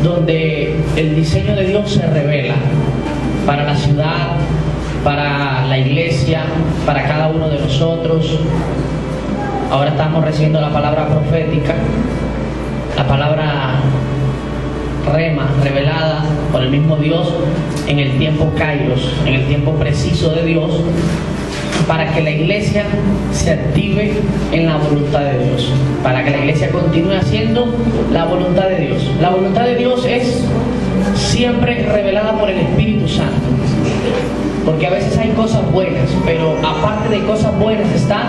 donde el diseño de Dios se revela para la ciudad, para la iglesia, para cada uno de nosotros. Ahora estamos recibiendo la palabra profética, la palabra rema, revelada por el mismo Dios en el tiempo kairos, en el tiempo preciso de Dios, para que la iglesia se active en la voluntad de Dios, para que la iglesia continúe haciendo la voluntad de Dios. La voluntad de Dios es siempre revelada por el Espíritu Santo, porque a veces hay cosas buenas, pero aparte de cosas buenas está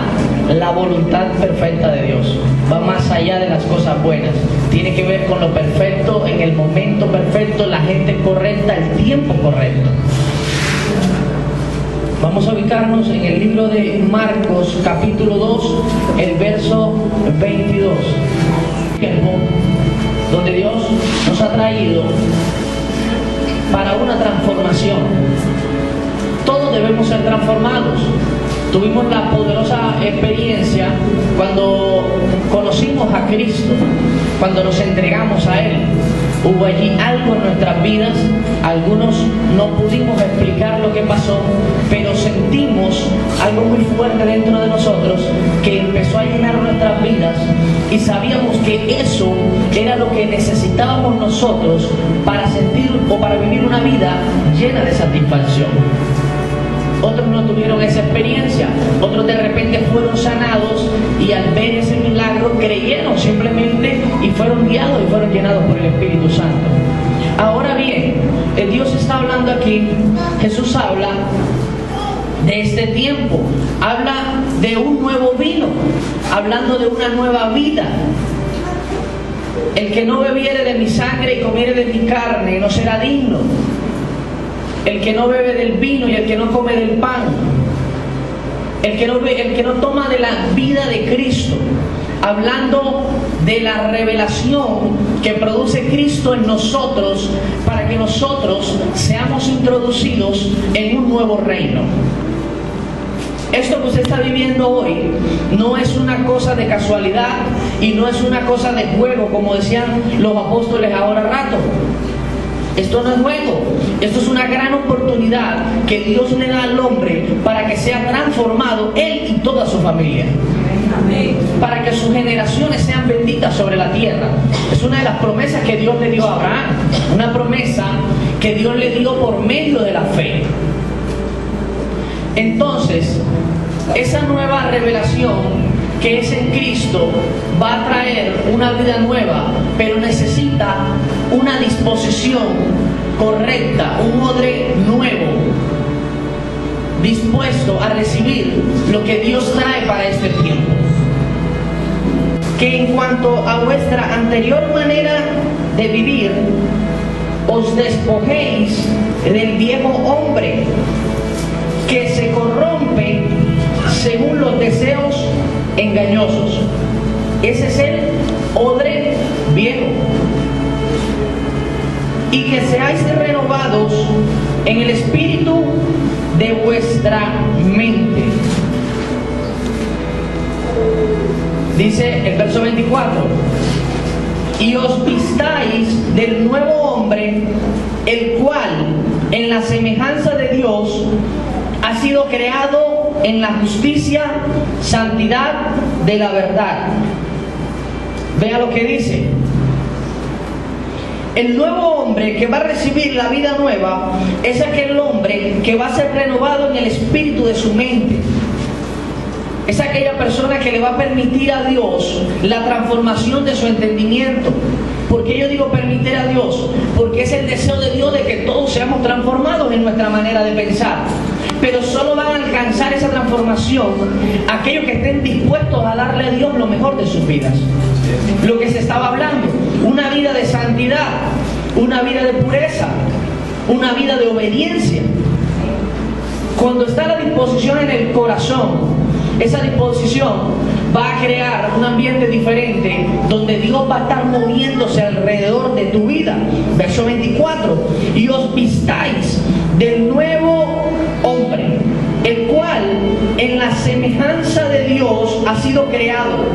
la voluntad perfecta de Dios. Va más allá de las cosas buenas, tiene que ver con lo perfecto, en el momento perfecto, la gente correcta, el tiempo correcto. Vamos a ubicarnos en el libro de Marcos, capítulo 2, el verso 22. Donde Dios nos ha traído para una transformación. Todos debemos ser transformados. Tuvimos la poderosa experiencia cuando conocimos a Cristo, cuando nos entregamos a Él. Hubo allí algo en nuestras vidas, algunos no pudimos explicar lo que pasó, pero sentimos algo muy fuerte dentro de nosotros que empezó a llenar nuestras vidas y sabíamos que eso era lo que necesitábamos nosotros para sentir o para vivir una vida llena de satisfacción. Otros no tuvieron esa experiencia, otros de repente fueron sanados y al ver ese milagro creyeron simplemente y fueron guiados y fueron llenados por el Espíritu Santo. Ahora bien, Dios está hablando aquí, Jesús habla de este tiempo, habla de un nuevo vino, hablando de una nueva vida. El que no bebiere de mi sangre y comiere de mi carne no será digno. El que no bebe del vino y el que no come del pan, el que no toma de la vida de Cristo, hablando de la revelación que produce Cristo en nosotros para que nosotros seamos introducidos en un nuevo reino. Esto que usted está viviendo hoy no es una cosa de casualidad y no es una cosa de juego, como decían los apóstoles ahora rato. Esto no es juego, esto es una gran oportunidad que Dios le da al hombre para que sea transformado él y toda su familia. Amén. Para que sus generaciones sean benditas sobre la tierra. Es una de las promesas que Dios le dio a Abraham, una promesa que Dios le dio por medio de la fe. Entonces, esa nueva revelación que es en Cristo va a traer una vida nueva, pero necesita una disposición correcta, un odre nuevo, dispuesto a recibir lo que Dios trae para este tiempo. Que en cuanto a vuestra anterior manera de vivir, os despojéis del viejo hombre que se corrompe según los deseos engañosos. Ese es el odre viejo. Y que seáis renovados en el espíritu de vuestra mente. Dice el verso 24: y os vistáis del nuevo hombre, el cual en la semejanza de Dios ha sido creado en la justicia, santidad de la verdad. Vea lo que dice. El nuevo hombre que va a recibir la vida nueva es aquel hombre que va a ser renovado en el espíritu de su mente. Es aquella persona que le va a permitir a Dios la transformación de su entendimiento. ¿Por qué yo digo permitir a Dios? Porque es el deseo de Dios de que todos seamos transformados en nuestra manera de pensar. Pero solo van a alcanzar esa transformación aquellos que estén dispuestos a darle a Dios lo mejor de sus vidas. Lo que se estaba hablando, una vida de santidad, una vida de pureza, una vida de obediencia. Cuando está la disposición en el corazón, esa disposición va a crear un ambiente diferente donde Dios va a estar moviéndose alrededor de tu vida. Verso 24: y os vistáis del nuevo hombre, el cual en la semejanza de Dios ha sido creado.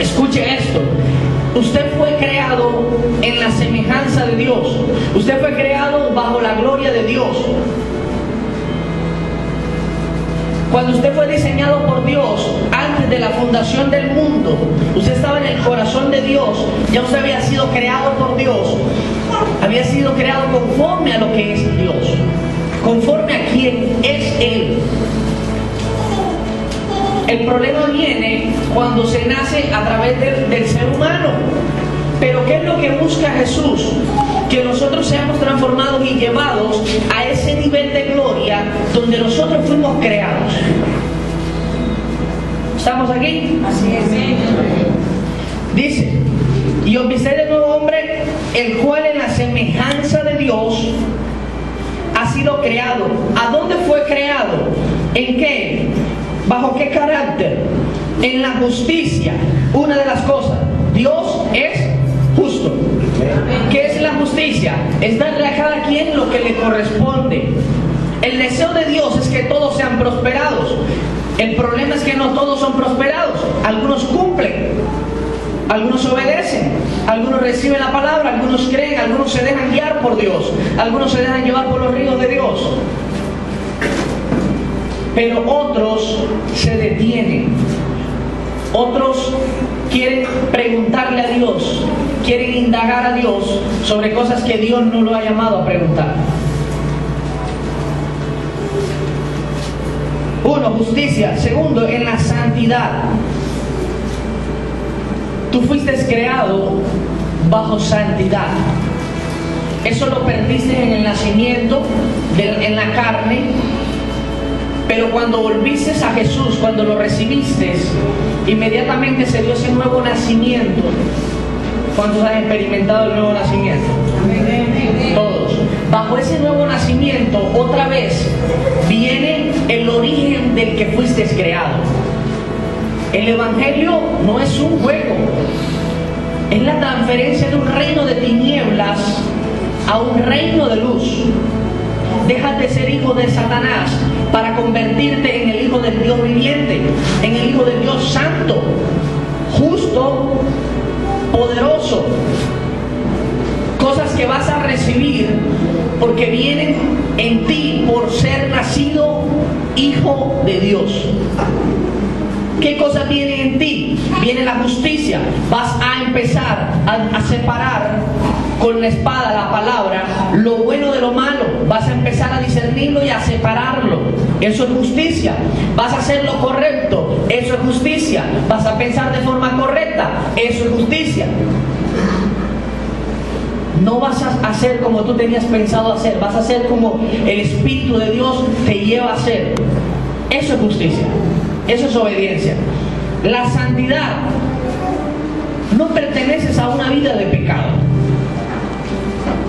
Escuche esto: Usted fue creado en la semejanza de Dios. Usted fue creado bajo la gloria de Dios. Cuando usted fue diseñado por Dios, antes de la fundación del mundo, usted estaba en el corazón de Dios. Ya usted había sido creado por Dios. Había sido creado conforme a lo que es Dios, conforme a quien es Él. El problema viene cuando se nace a través del ser humano. Pero ¿qué es lo que busca Jesús? Que nosotros seamos transformados y llevados a ese nivel de gloria donde nosotros fuimos creados. ¿Estamos aquí? Así es. Dice: y os visteis de nuevo hombre, el cual en la semejanza de Dios ha sido creado. ¿A dónde fue creado? ¿En qué? ¿Bajo qué carácter? En la justicia. Una de las cosas, Dios es justo. ¿Qué es la justicia? Es darle a cada quien lo que le corresponde. El deseo de Dios es que todos sean prosperados. El problema es que no todos son prosperados. Algunos cumplen, algunos obedecen, algunos reciben la palabra, algunos creen, algunos se dejan guiar por Dios, algunos se dejan llevar por los ríos de Dios. Pero otros se detienen. Otros quieren preguntarle a Dios, quieren indagar a Dios sobre cosas que Dios no lo ha llamado a preguntar. Uno, justicia. Segundo, en la santidad. Tú fuiste creado bajo santidad. Eso lo perdiste en el nacimiento, en la carne. Pero cuando volviste a Jesús, cuando lo recibiste, inmediatamente se dio ese nuevo nacimiento. ¿Cuántos han experimentado el nuevo nacimiento? Todos. Bajo ese nuevo nacimiento, otra vez, viene el origen del que fuiste creado. El Evangelio no es un juego. Es la transferencia de un reino de tinieblas a un reino de luz. Dejas de ser hijo de Satanás para convertirte en el hijo del Dios viviente, en el hijo del Dios santo, justo, poderoso. Cosas que vas a recibir porque vienen en ti por ser nacido hijo de Dios. ¿Qué cosas vienen en ti? Viene la justicia. Vas a empezar a separar con la espada, la palabra, lo bueno de lo malo. Vas a empezar a discernirlo y a separarlo. Eso es justicia. Vas a hacer lo correcto. Eso es justicia. Vas a pensar de forma correcta. Eso es justicia. No vas a hacer como tú tenías pensado hacer. Vas a hacer como el Espíritu de Dios te lleva a hacer. Eso es justicia. Eso es obediencia. La santidad. No perteneces a una vida de pecado.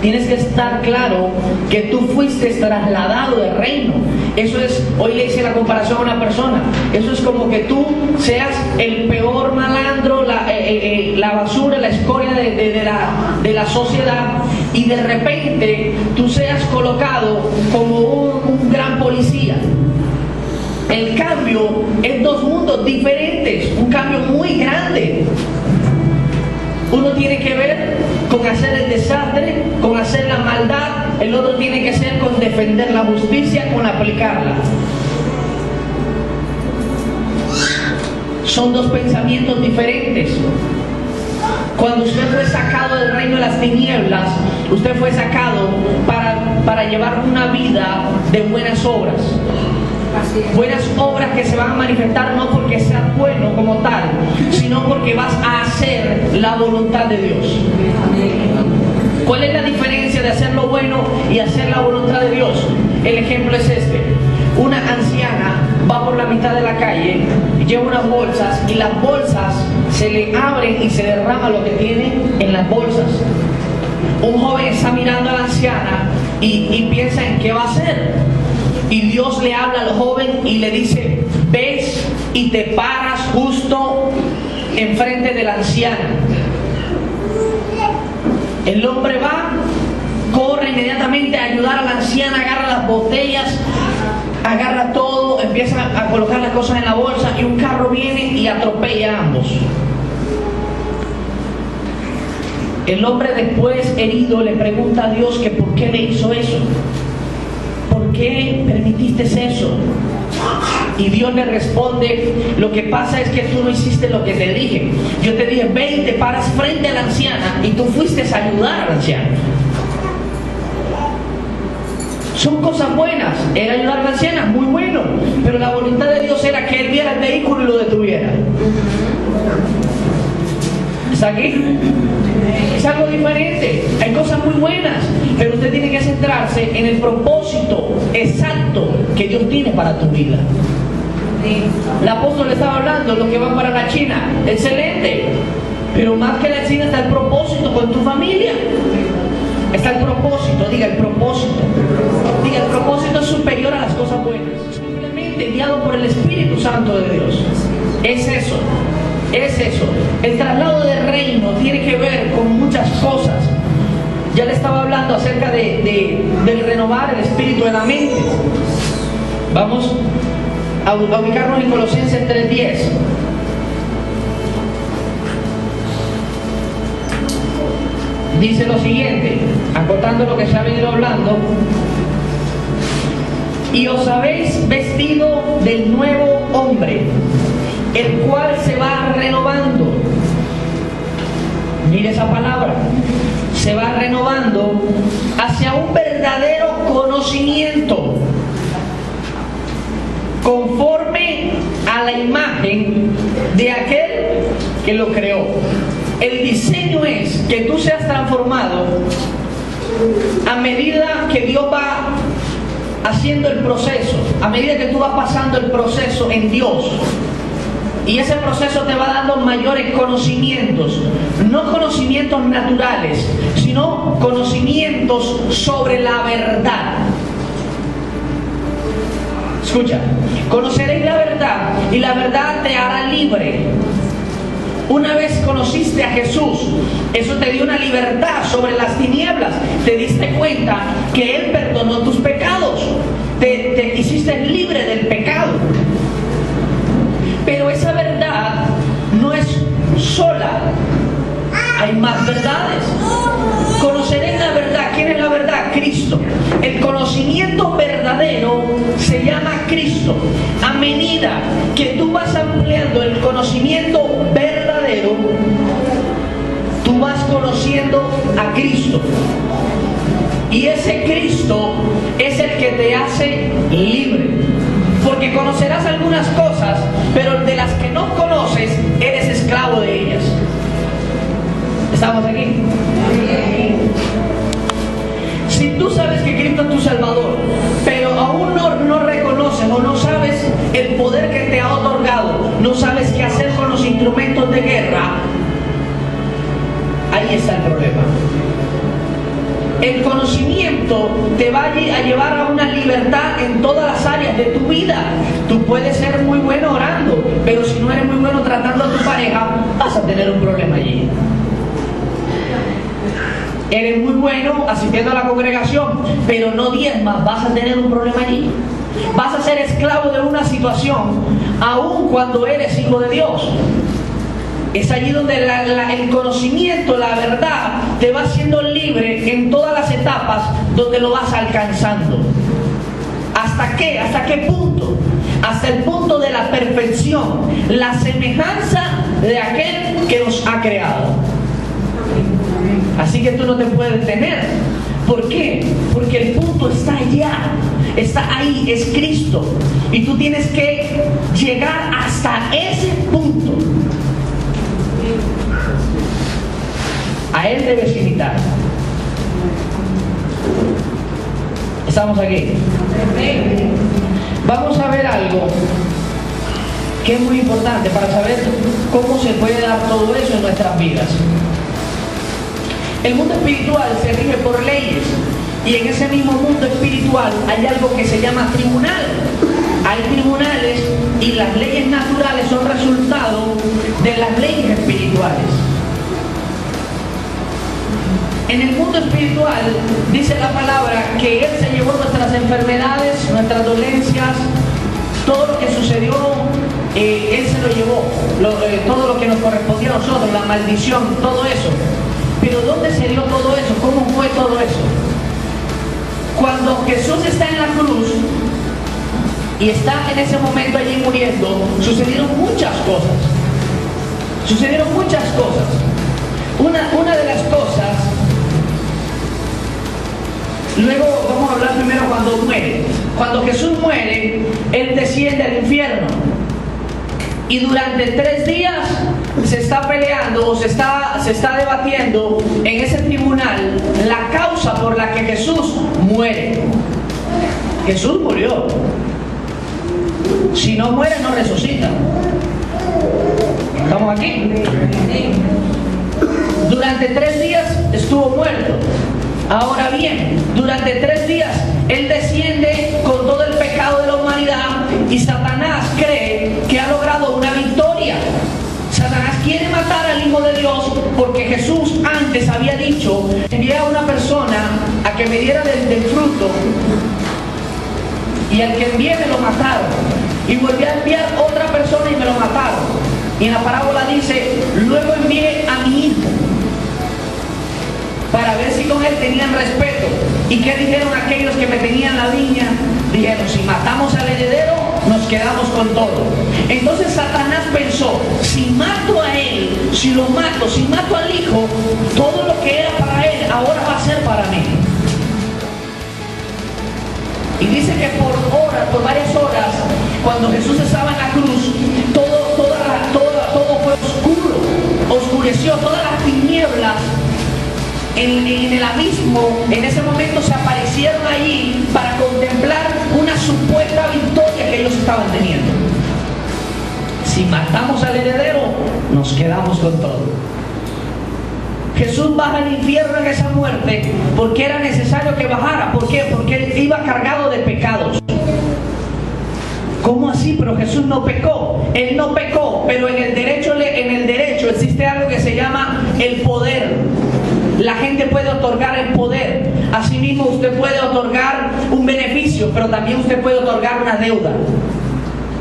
Tienes que estar claro que tú fuiste trasladado del reino. Eso es, hoy le hice la comparación a una persona. Eso es como que tú seas el peor malandro, la basura, la escoria de la sociedad, y de repente tú seas colocado como un gran policía. El cambio es dos mundos diferentes, un cambio muy grande. Uno tiene que ver con hacer el desastre, con hacer la maldad. El otro tiene que ser con defender la justicia, con aplicarla. Son dos pensamientos diferentes. Cuando usted fue sacado del reino de las tinieblas, usted fue sacado para llevar una vida de buenas obras. Buenas obras que se van a manifestar no porque seas bueno como tal, sino porque vas a hacer la voluntad de Dios. ¿Cuál es la diferencia de hacer lo bueno y hacer la voluntad de Dios? El ejemplo es este. Una anciana va por la mitad de la calle, lleva unas bolsas y las bolsas se le abren y se derrama lo que tiene en las bolsas. Un joven está mirando a la anciana y piensa en qué va a hacer. Y Dios le habla al joven y le dice: ves y te paras justo enfrente de la anciana. El hombre va, corre inmediatamente a ayudar a la anciana, agarra las botellas, agarra todo, empieza a colocar las cosas en la bolsa, y un carro viene y atropella a ambos. El hombre después herido le pregunta a Dios que por qué le hizo eso. ¿Por qué permitiste eso? Y Dios le responde, lo que pasa es que tú no hiciste lo que te dije. Yo te dije, ve y te paras frente a la anciana y tú fuiste a ayudar a la anciana. Son cosas buenas, era ayudar a la anciana, muy bueno, pero la voluntad de Dios era que él viera el vehículo y lo detuviera. ¿Está aquí? Es algo diferente. Hay cosas muy buenas, pero usted tiene que centrarse en el propósito exacto que Dios tiene para tu vida. El apóstol estaba hablando de lo que va para la China. Excelente. Pero más que la China está el propósito con tu familia. Está el propósito, diga el propósito. Diga, el propósito es superior a las cosas buenas. Simplemente guiado por el Espíritu Santo de Dios. Es eso. Es eso. El traslado del reino tiene que ver con muchas cosas. Ya le estaba hablando acerca del renovar el espíritu en la mente. Vamos a ubicarnos en Colosenses 3:10. Dice lo siguiente, acotando lo que se ha venido hablando: y os habéis vestido del nuevo hombre, el cual se va renovando. Mire esa palabra, se va renovando hacia un verdadero conocimiento, conforme a la imagen de aquel que lo creó. El diseño es que tú seas transformado a medida que Dios va haciendo el proceso, a medida que tú vas pasando el proceso en Dios. Y ese proceso te va dando mayores conocimientos, no conocimientos naturales, sino conocimientos sobre la verdad. Escucha, conoceréis la verdad y la verdad te hará libre. Una vez conociste a Jesús, eso te dio una libertad sobre las tinieblas. Te diste cuenta que Él perdonó tus pecados, te hiciste libre del pecado. Pero esa verdad no es sola, hay más verdades. Conoceréis la verdad. ¿Quién es la verdad? Cristo. El conocimiento verdadero se llama Cristo. A medida que tú vas ampliando el conocimiento verdadero, tú vas conociendo a Cristo. Y ese Cristo es el que te hace libre. Porque conocerás algunas cosas, pero de las que no conoces, eres esclavo de ellas. ¿Estamos aquí? Si tú sabes que Cristo es tu Salvador, pero aún no reconoces o no sabes el poder que te ha otorgado, no sabes qué hacer con los instrumentos de guerra, ahí está el problema. El conocimiento te va a llevar a una libertad en todas las áreas de tu vida. Tú puedes ser muy bueno orando, pero si no eres muy bueno tratando a tu pareja, vas a tener un problema allí. Eres muy bueno asistiendo a la congregación, pero no diezmas, vas a tener un problema allí. Vas a ser esclavo de una situación, aun cuando eres hijo de Dios. Es allí donde el conocimiento, la verdad, te va haciendo libre en todas las etapas donde lo vas alcanzando. ¿Hasta qué? ¿Hasta qué punto? Hasta el punto de la perfección, la semejanza de aquel que nos ha creado. Así que tú no te puedes detener. ¿Por qué? Porque el punto está allá, está ahí, es Cristo. Y tú tienes que llegar hasta ese punto. A Él debes imitar. ¿Estamos aquí? Vamos a ver algo que es muy importante para saber cómo se puede dar todo eso en nuestras vidas. El mundo espiritual se rige por leyes, y en ese mismo mundo espiritual hay algo que se llama tribunal. Hay tribunales, y las leyes naturales son resultado de las leyes espirituales. En el mundo espiritual dice la palabra que Él se llevó nuestras enfermedades, nuestras dolencias, todo lo que sucedió, Él se lo llevó, todo lo que nos correspondía a nosotros, la maldición, todo eso. Pero ¿dónde se dio todo eso? ¿Cómo fue todo eso? Cuando Jesús está en la cruz y está en ese momento allí muriendo, sucedieron muchas cosas. Sucedieron muchas cosas. Una de las cosas, luego vamos a hablar primero cuando muere. Cuando Jesús muere, Él desciende al infierno. Y durante 3 días se está peleando o se está debatiendo en ese tribunal la causa por la que Jesús muere. Jesús murió. Si no muere, no resucita. ¿Estamos aquí? Durante 3 días estuvo muerto. Ahora bien, durante 3 días Él desciende con todo el pecado de la humanidad y Satanás cree que ha logrado una victoria. Satanás quiere matar al Hijo de Dios porque Jesús antes había dicho: envié a una persona a que me diera del fruto y al que envié me lo mataron, y volví a enviar otra persona y me lo mataron. Y en la parábola dice: luego envié a mi hijo para ver si con él tenían respeto. ¿Y qué dijeron aquellos que me tenían la viña? Dijeron: si matamos al heredero, nos quedamos con todo. Entonces Satanás pensó: si mato a él, si mato al hijo, todo lo que era para él ahora va a ser para mí. Y dice que por varias horas, cuando Jesús estaba en la cruz, todo fue oscuro, oscureció, todas las tinieblas en el abismo en ese momento se aparecieron allí para contemplar una supuesta victoria que ellos estaban teniendo. Si matamos al heredero, nos quedamos con todo. Jesús baja al infierno en esa muerte porque era necesario que bajara. ¿Por qué? Porque Él iba cargado de pecados. ¿Cómo así? Pero Jesús no pecó. Él no pecó, pero en el derecho existe algo que se llama el poder. La gente puede otorgar el poder. Asimismo, usted puede otorgar un beneficio, pero también usted puede otorgar una deuda.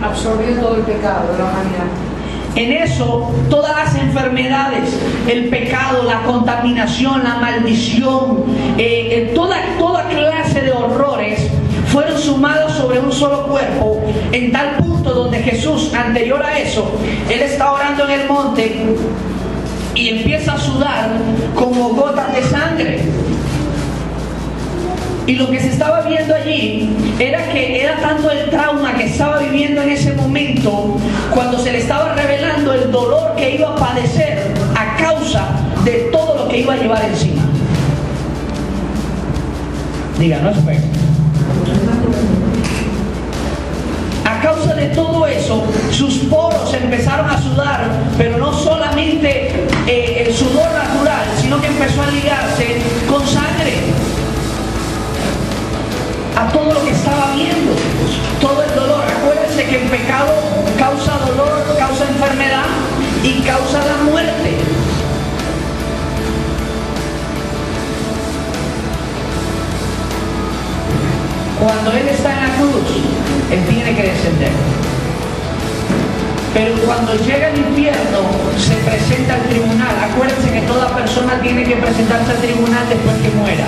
Absorbiendo todo el pecado de la humanidad. En eso, todas las enfermedades, el pecado, la contaminación, la maldición, toda clase de horrores fueron sumados sobre un solo cuerpo, en tal punto donde Jesús, anterior a eso, Él está orando en el monte y empieza a sudar como gotas de sangre. Y lo que se estaba viendo allí era que era tanto el trauma que estaba viviendo en ese momento, cuando se le estaba revelando el dolor que iba a padecer a causa de todo lo que iba a llevar encima. Diga, no es feo. A causa de todo eso, sus poros empezaron a sudar, pero no solamente el sudor natural, sino que empezó a ligarse con sangre a todo lo que estaba viendo, todo el dolor. Acuérdense que el pecado causa dolor, causa enfermedad y causa la muerte. Cuando Él está en la cruz, Él tiene que descender. Pero cuando llega al infierno, se presenta al tribunal. Acuérdense que toda persona tiene que presentarse al tribunal después que muera.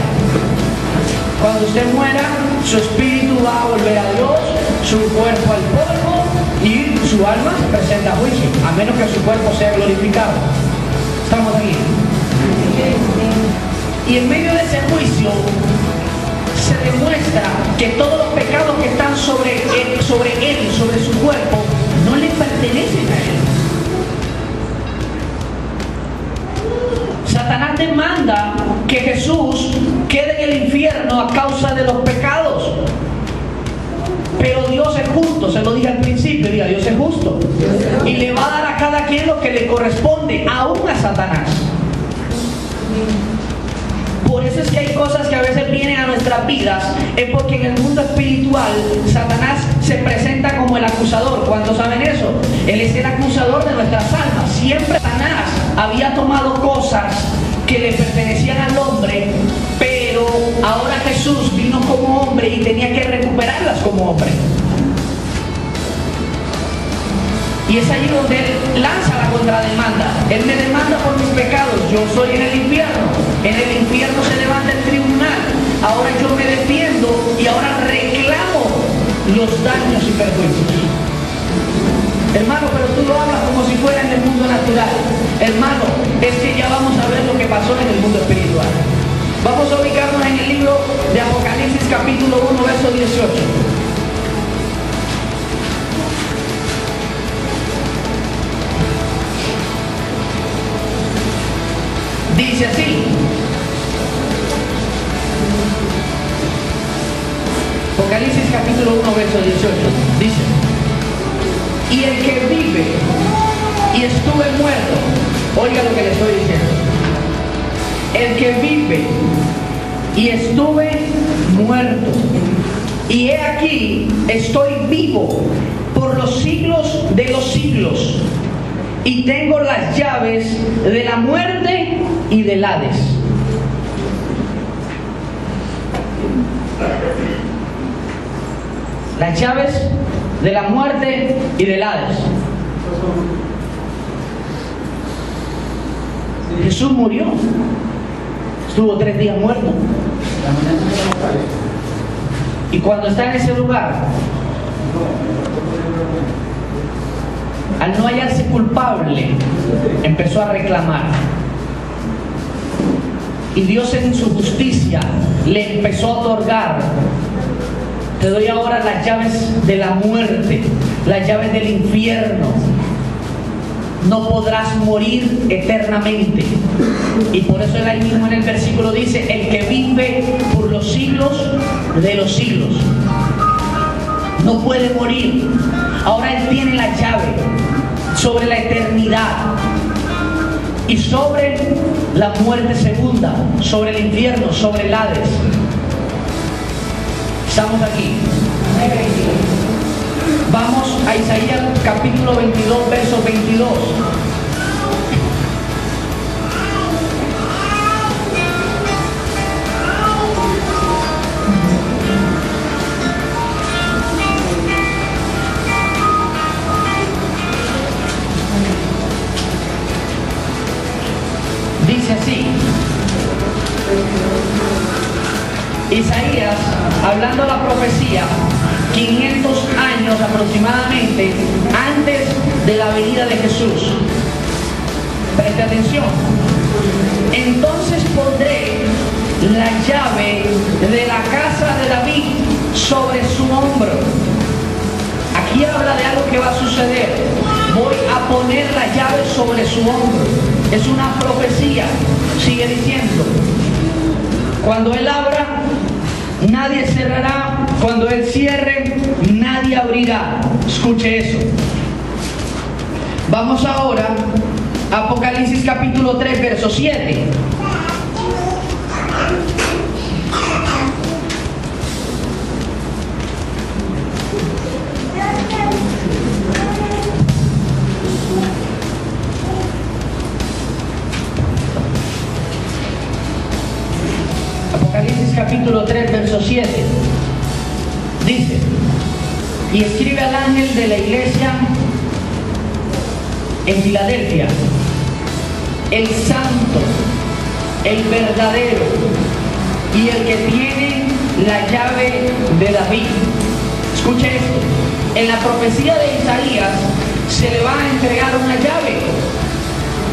Cuando usted muera, su espíritu va a volver a Dios, su cuerpo al polvo y su alma se presenta a juicio, a menos que su cuerpo sea glorificado. ¿Estamos aquí? Y en medio de ese juicio se demuestra que todos los pecados que están sobre él, sobre su cuerpo, no le pertenecen a él. Satanás demanda que Jesús quede en el infierno a causa de los pecados. Pero Dios es justo, se lo dije al principio, diga: Dios es justo. Y le va a dar a cada quien lo que le corresponde, aún a Satanás. Por eso es que hay cosas que a veces vienen a nuestras vidas, es porque en el mundo espiritual Satanás se presenta como el acusador. ¿Cuántos saben eso? Él es el acusador de nuestras almas. Siempre Satanás había tomado cosas que le pertenecían al hombre, pero ahora Jesús vino como hombre y tenía que recuperarlas como hombre. Y es allí donde Él lanza la contrademanda. Él me demanda por mis pecados, yo soy en el infierno. En el infierno se levanta el tribunal. Ahora yo me defiendo y ahora reclamo los daños y perjuicios. Hermano, pero tú lo hablas como si fuera en el mundo natural. Hermano, es que ya vamos a ver lo que pasó en el mundo espiritual. Vamos a ubicarnos en el libro de Apocalipsis capítulo 1, verso 18. Dice así. Apocalipsis capítulo 1, verso 18. Dice: y el que vive y estuve muerto, oiga lo que le estoy diciendo. El que vive y estuve muerto, y he aquí estoy vivo por los siglos de los siglos, y tengo las llaves de la muerte y del Hades. Las llaves de la muerte y del Hades. Jesús murió. Estuvo 3 días muerto. Y cuando está en ese lugar, al no hallarse culpable, empezó a reclamar. Y Dios en su justicia le empezó a otorgar: te doy ahora las llaves de la muerte, las llaves del infierno. No podrás morir eternamente. Y por eso él ahí mismo en el versículo dice: el que vive por los siglos de los siglos. No puede morir. Ahora él tiene la llave sobre la eternidad y sobre la muerte segunda, sobre el infierno, sobre el Hades. Estamos aquí. Vamos a Isaías capítulo 22, verso 22. Dice así. Isaías, hablando de la profecía, 500 años aproximadamente antes de la venida de Jesús. Preste atención. Entonces pondré la llave de la casa de David sobre su hombro. Aquí habla de algo que va a suceder. Voy a poner la llave sobre su hombro. Es una profecía. Sigue diciendo: cuando él abra, nadie cerrará. Cuando él cierre, nadie abrirá. Escuche eso. Vamos ahora a Apocalipsis capítulo 3, verso 7. Apocalipsis capítulo 3, verso 7. Dice: y escribe al ángel de la iglesia en Filadelfia, el santo, el verdadero y el que tiene la llave de David. Escuche esto. En la profecía de Isaías se le va a entregar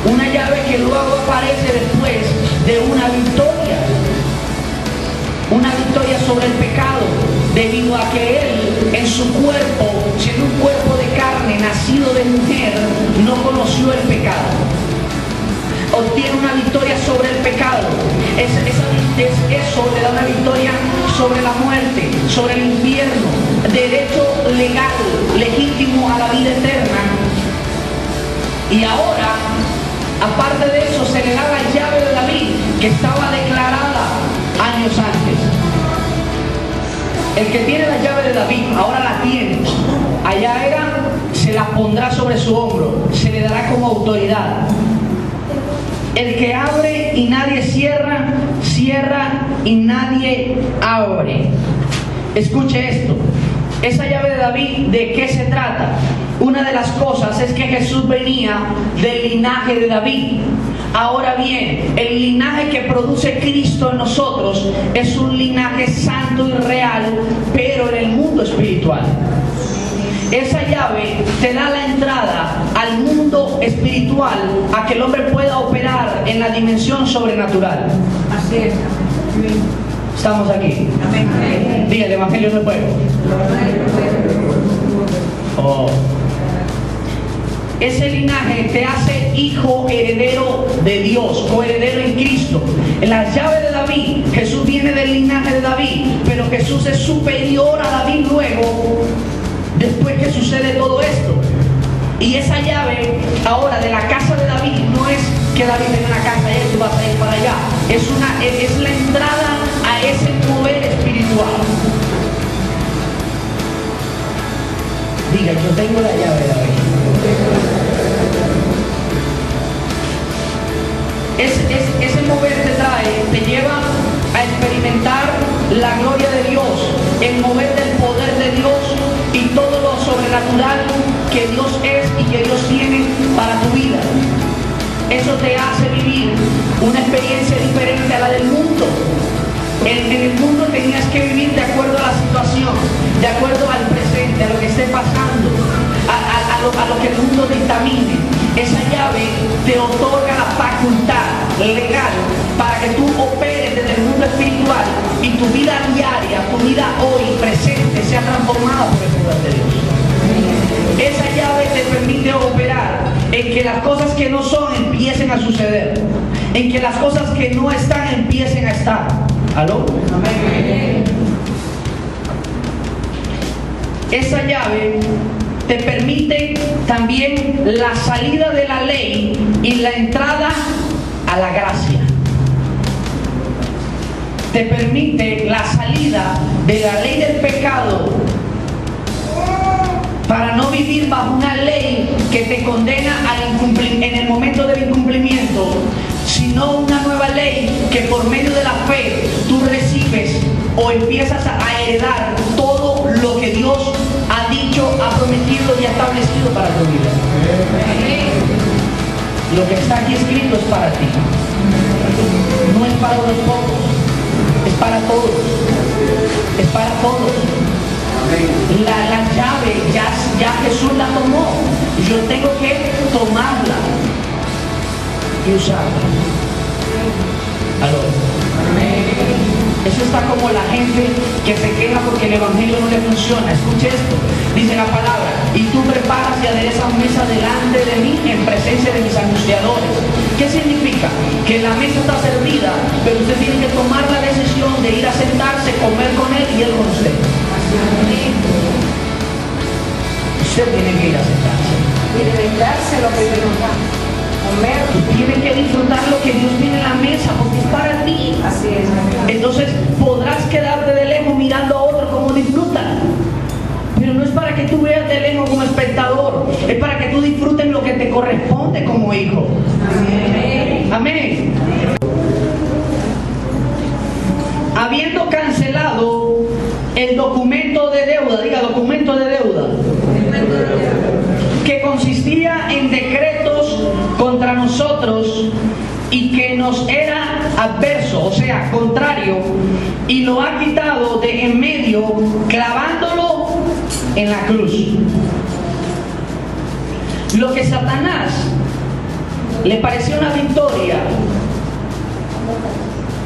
una llave que luego aparece después de una victoria sobre el pecado, debido a que él en su cuerpo, siendo un cuerpo de carne, nacido de mujer, no conoció el pecado. Obtiene una victoria sobre el pecado. Eso le da una victoria sobre la muerte, sobre el infierno, derecho legal, legítimo a la vida eterna. Y ahora, aparte de eso, se le da la llave de David, que estaba declarada años antes. El que tiene la llave de David, ahora la tiene. Allá era, se la pondrá sobre su hombro, se le dará como autoridad. El que abre y nadie cierra, cierra y nadie abre. Escuche esto. Esa llave de David, ¿de qué se trata? una de las cosas es que Jesús venía del linaje de David. Ahora bien, el linaje que produce Cristo en nosotros es un linaje santo y real, pero en el mundo espiritual. Esa llave te da la entrada al mundo espiritual, a que el hombre pueda operar en la dimensión sobrenatural. Así es. Estamos aquí. Amén. Diga, el Evangelio no es bueno. Oh. Ese linaje te hace hijo heredero de Dios, coheredero en Cristo. En las llaves de David, Jesús viene del linaje de David, pero Jesús es superior a David luego, después que sucede todo esto. Y esa llave ahora de la casa de David no es que David tenga una casa y tú vas a ir para allá. Es la entrada a ese poder espiritual. Diga, yo tengo la llave de David. Ese mover te lleva a experimentar la gloria de Dios, el mover del poder de Dios y todo lo sobrenatural que Dios es y que Dios tiene para tu vida. Eso te hace vivir una experiencia diferente a la del mundo. En el mundo tenías que vivir de acuerdo a la situación, de acuerdo al presente, a lo que esté pasando, a lo que el mundo dictamine. Esa llave te otorga la facultad legal para que tú operes desde el mundo espiritual y tu vida diaria, tu vida hoy presente sea transformada por el poder de Dios. Esa llave te permite operar en que las cosas que no son empiecen a suceder, en que las cosas que no están empiecen a estar. ¿Aló? Amén. Esa llave te permite también la salida de la ley y la entrada a la gracia. Te permite la salida de la ley del pecado para no vivir bajo una ley que te condena en el momento del incumplimiento, sino una nueva ley que por medio de la fe tú recibes o empiezas a heredar todo lo que Dios ha dicho, ha prometido y ha establecido para tu vida. Lo que está aquí escrito es para ti, no es para unos pocos, es para todos, es para todos. La llave ya Jesús la tomó, yo tengo que tomarla y usarla. ¿Aló? Eso está como la gente que se queja porque el evangelio no le funciona. Escuche esto, dice la palabra: y tú preparas y aderezas mesa delante de mí en presencia de mis angustiadores. ¿Qué significa? Que la mesa está servida, pero usted tiene que tomar la decisión de ir a sentarse, comer con él y él con usted. Usted tiene que ir a sentarse Y de darse lo que Dios nos da. Comer. Tienes que disfrutar lo que Dios tiene en la mesa, porque es para ti. Así es. Entonces podrás quedarte de lejos mirando a otro como disfrutan, pero no es para que tú veas de lejos como espectador, es para que tú disfrutes lo que te corresponde como hijo. Amén. Amén. Habiendo cancelado el documento de deuda, diga documento de deuda, que consistía en decretos contra nosotros y que nos era adverso, o sea, contrario, y lo ha quitado de en medio, clavándolo en la cruz. Lo que Satanás le pareció una victoria,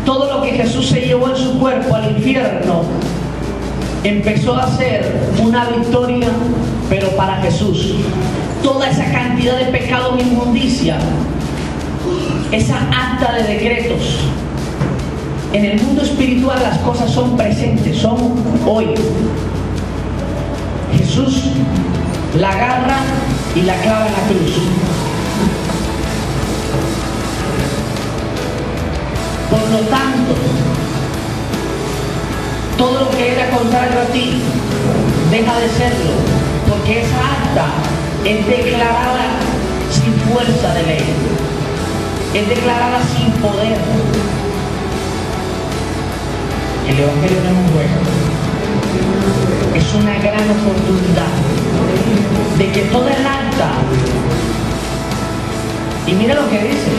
todo lo que Jesús se llevó en su cuerpo al infierno, empezó a ser una victoria, pero para Jesús. Toda esa cantidad de pecado e inmundicia, esa acta de decretos, en el mundo espiritual las cosas son presentes, son hoy. Jesús la agarra y la clava en la cruz. Por lo tanto, todo lo que era contrario a ti deja de serlo, porque esa acta es declarada sin fuerza de ley, es declarada sin poder. El evangelio no es un juego, es una gran oportunidad de que toda el acta, y mira lo que dice,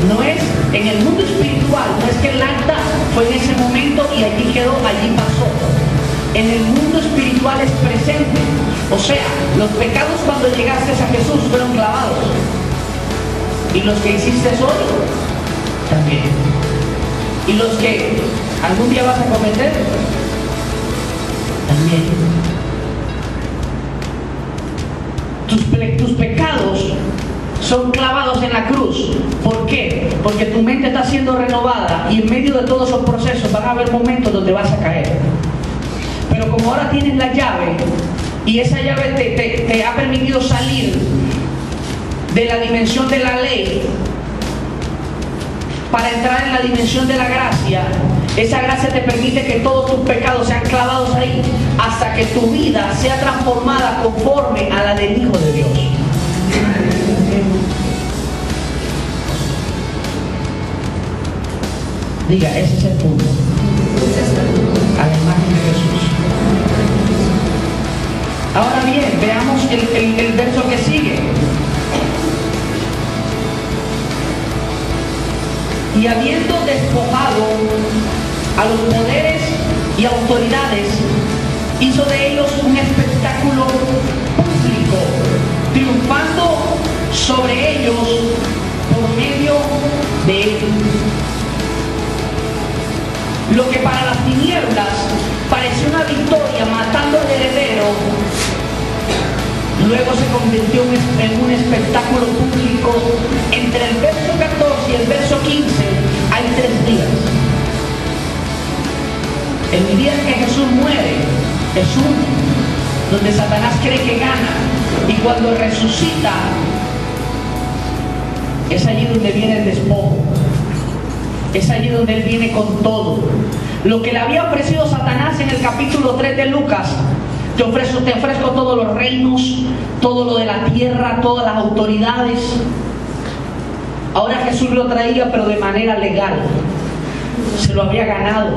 no es en el mundo espiritual, no es que el acta fue en ese momento y allí quedó, allí pasó. En el mundo espiritual es presente. O sea, los pecados cuando llegaste a Jesús fueron clavados. Y los que hiciste hoy, también. Y los que algún día vas a cometer, también. Tus pecados son clavados en la cruz. ¿Por qué? Porque tu mente está siendo renovada y en medio de todos esos procesos van a haber momentos donde vas a caer. Pero como ahora tienes la llave y esa llave te ha permitido salir de la dimensión de la ley para entrar en la dimensión de la gracia, esa gracia te permite que todos tus pecados sean clavados ahí hasta que tu vida sea transformada conforme a la del Hijo de Dios. Diga, ese es el punto. A la imagen de Jesús. Ahora bien, veamos el verso que sigue. Y habiendo despojado a los poderes y autoridades, hizo de ellos un espectáculo público, triunfando sobre ellos por medio de él. Lo que para las tinieblas pareció una victoria matando al heredero, luego se convirtió en un espectáculo público. Entre el verso 14 y el verso 15 hay 3 días. El día en que Jesús muere es uno, donde Satanás cree que gana, y cuando resucita es allí donde viene el despojo. Es allí donde Él viene con todo. Lo que le había ofrecido Satanás en el capítulo 3 de Lucas: te ofrezco todos los reinos, todo lo de la tierra, todas las autoridades. Ahora Jesús lo traía, pero de manera legal. Se lo había ganado.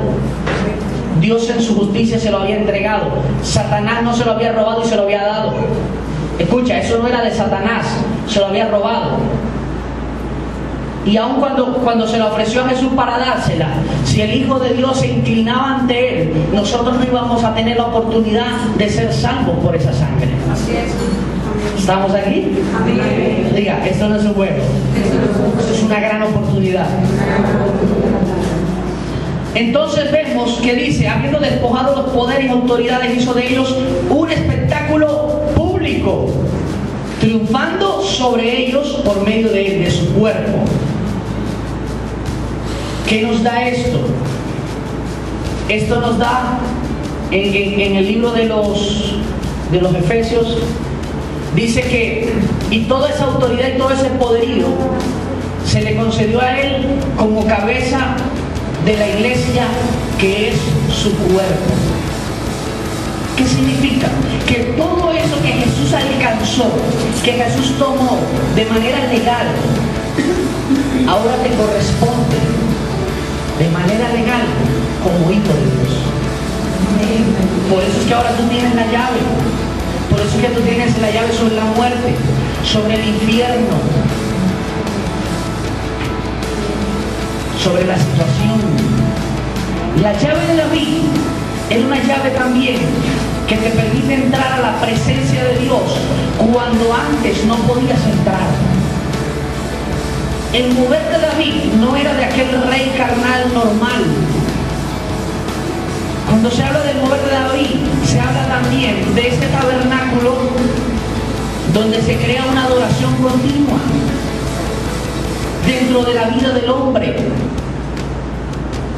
Dios en su justicia se lo había entregado. Satanás no se lo había robado y se lo había dado. Escucha, eso no era de Satanás, se lo había robado. Y aun cuando se la ofreció a Jesús para dársela, si el Hijo de Dios se inclinaba ante Él, nosotros no íbamos a tener la oportunidad de ser salvos por esa sangre. Así es. ¿Estamos aquí? Amén. Diga, esto no es un juego. Esto es una gran oportunidad. Entonces vemos que dice, habiendo despojado los poderes y autoridades, hizo de ellos un espectáculo público, triunfando sobre ellos por medio de su cuerpo. ¿Qué nos da esto? Esto nos da en el libro de los Efesios, dice que y toda esa autoridad y todo ese poderío se le concedió a Él como cabeza de la iglesia, que es su cuerpo. ¿Qué significa? Que todo eso que Jesús alcanzó, que Jesús tomó de manera legal, ahora te corresponde de manera legal como hijo de Dios. Por eso es que ahora tú tienes la llave. Por eso es que tú tienes la llave sobre la muerte, sobre el infierno, sobre la situación. La llave de David es una llave también que te permite entrar a la presencia de Dios cuando antes no podías entrar. El mover de David no era de aquel rey carnal normal. Cuando se habla del mover de David, se habla también de este tabernáculo donde se crea una adoración continua dentro de la vida del hombre.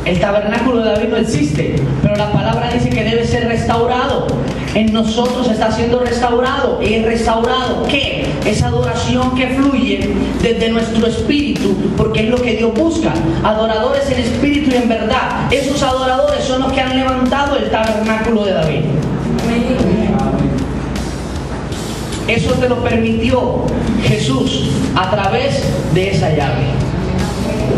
El tabernáculo de David no existe, pero la palabra dice que debe ser restaurado. En nosotros está siendo restaurado. ¿Y restaurado qué? Esa adoración que fluye desde nuestro espíritu, porque es lo que Dios busca. Adoradores en espíritu y en verdad. Esos adoradores son los que han levantado el tabernáculo de David. Eso te lo permitió Jesús a través de esa llave.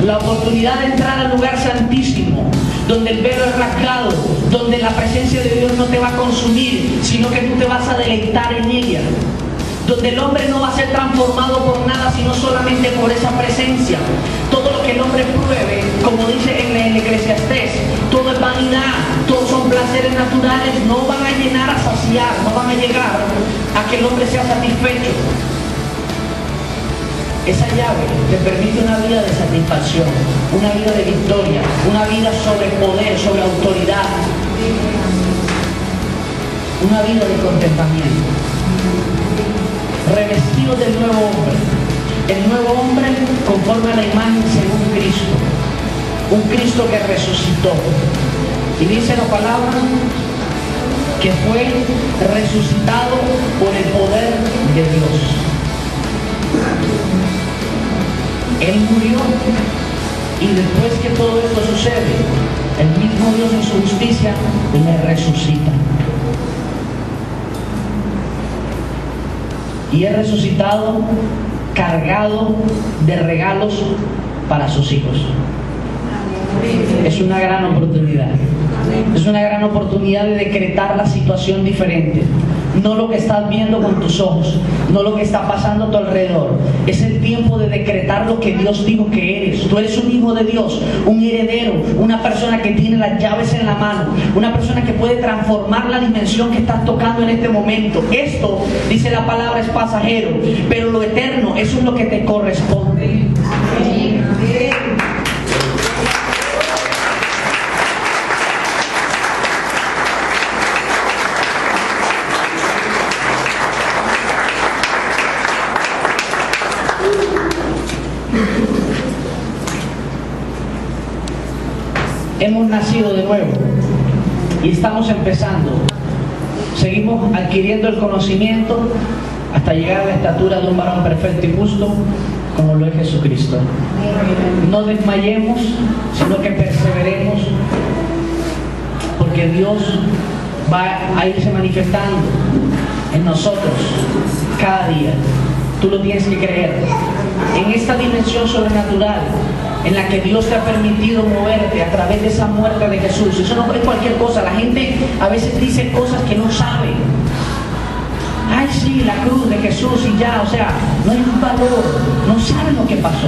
La oportunidad de entrar al lugar santísimo, donde el velo es rasgado, donde la presencia de Dios no te va a consumir, sino que tú te vas a deleitar en ella, donde el hombre no va a ser transformado por nada, sino solamente por esa presencia. Todo lo que el hombre pruebe, como dice en el Eclesiastés, todo es vanidad, todos son placeres naturales, no van a llenar, a saciar, no van a llegar a que el hombre sea satisfecho. Esa llave te permite una vida de satisfacción, una vida de victoria, una vida sobre poder, sobre autoridad, una vida de contentamiento. Revestido del nuevo hombre. El nuevo hombre conforme a la imagen según Cristo. Un Cristo que resucitó. Y dice la palabra que fue resucitado por el poder de Dios. Él murió y después que todo esto sucede, el mismo Dios en su justicia le resucita. Y es resucitado cargado de regalos para sus hijos. Es una gran oportunidad. Es una gran oportunidad de decretar la situación diferente. No lo que estás viendo con tus ojos, no lo que está pasando a tu alrededor. Es el tiempo de decretar lo que Dios dijo que eres. Tú eres un hijo de Dios, un heredero, una persona que tiene las llaves en la mano, una persona que puede transformar la dimensión que estás tocando en este momento. Esto, dice la palabra, es pasajero, pero lo eterno, eso es lo que te corresponde. Hemos nacido de nuevo y estamos empezando. Seguimos adquiriendo el conocimiento hasta llegar a la estatura de un varón perfecto y justo, como lo es Jesucristo. No desmayemos, sino que perseveremos, porque Dios va a irse manifestando en nosotros cada día. Tú lo tienes que creer. En esta dimensión sobrenatural en la que Dios te ha permitido moverte a través de esa muerte de Jesús. Eso no es cualquier cosa. La gente a veces dice cosas que no sabe. Ay, sí, la cruz de Jesús y ya, o sea, no hay un valor. No saben lo que pasó.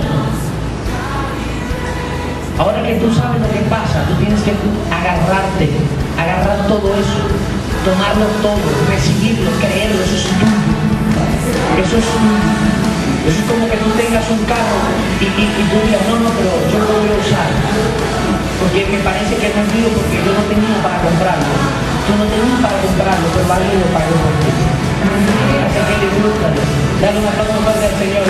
Ahora que tú sabes lo que pasa, tú tienes que agarrar todo eso, tomarlo todo, recibirlo, creerlo. Eso es tuyo. Eso es tuyo. Eso es como que tú tengas un carro y tú digas, no, pero yo lo voy a usar, porque me parece que no es mío, porque yo no tenía para comprarlo. Tú no tenías para comprarlo, pero alguien lo pagó por ti. Así que disfrútalo. Dale un aplauso fuerte al Señor.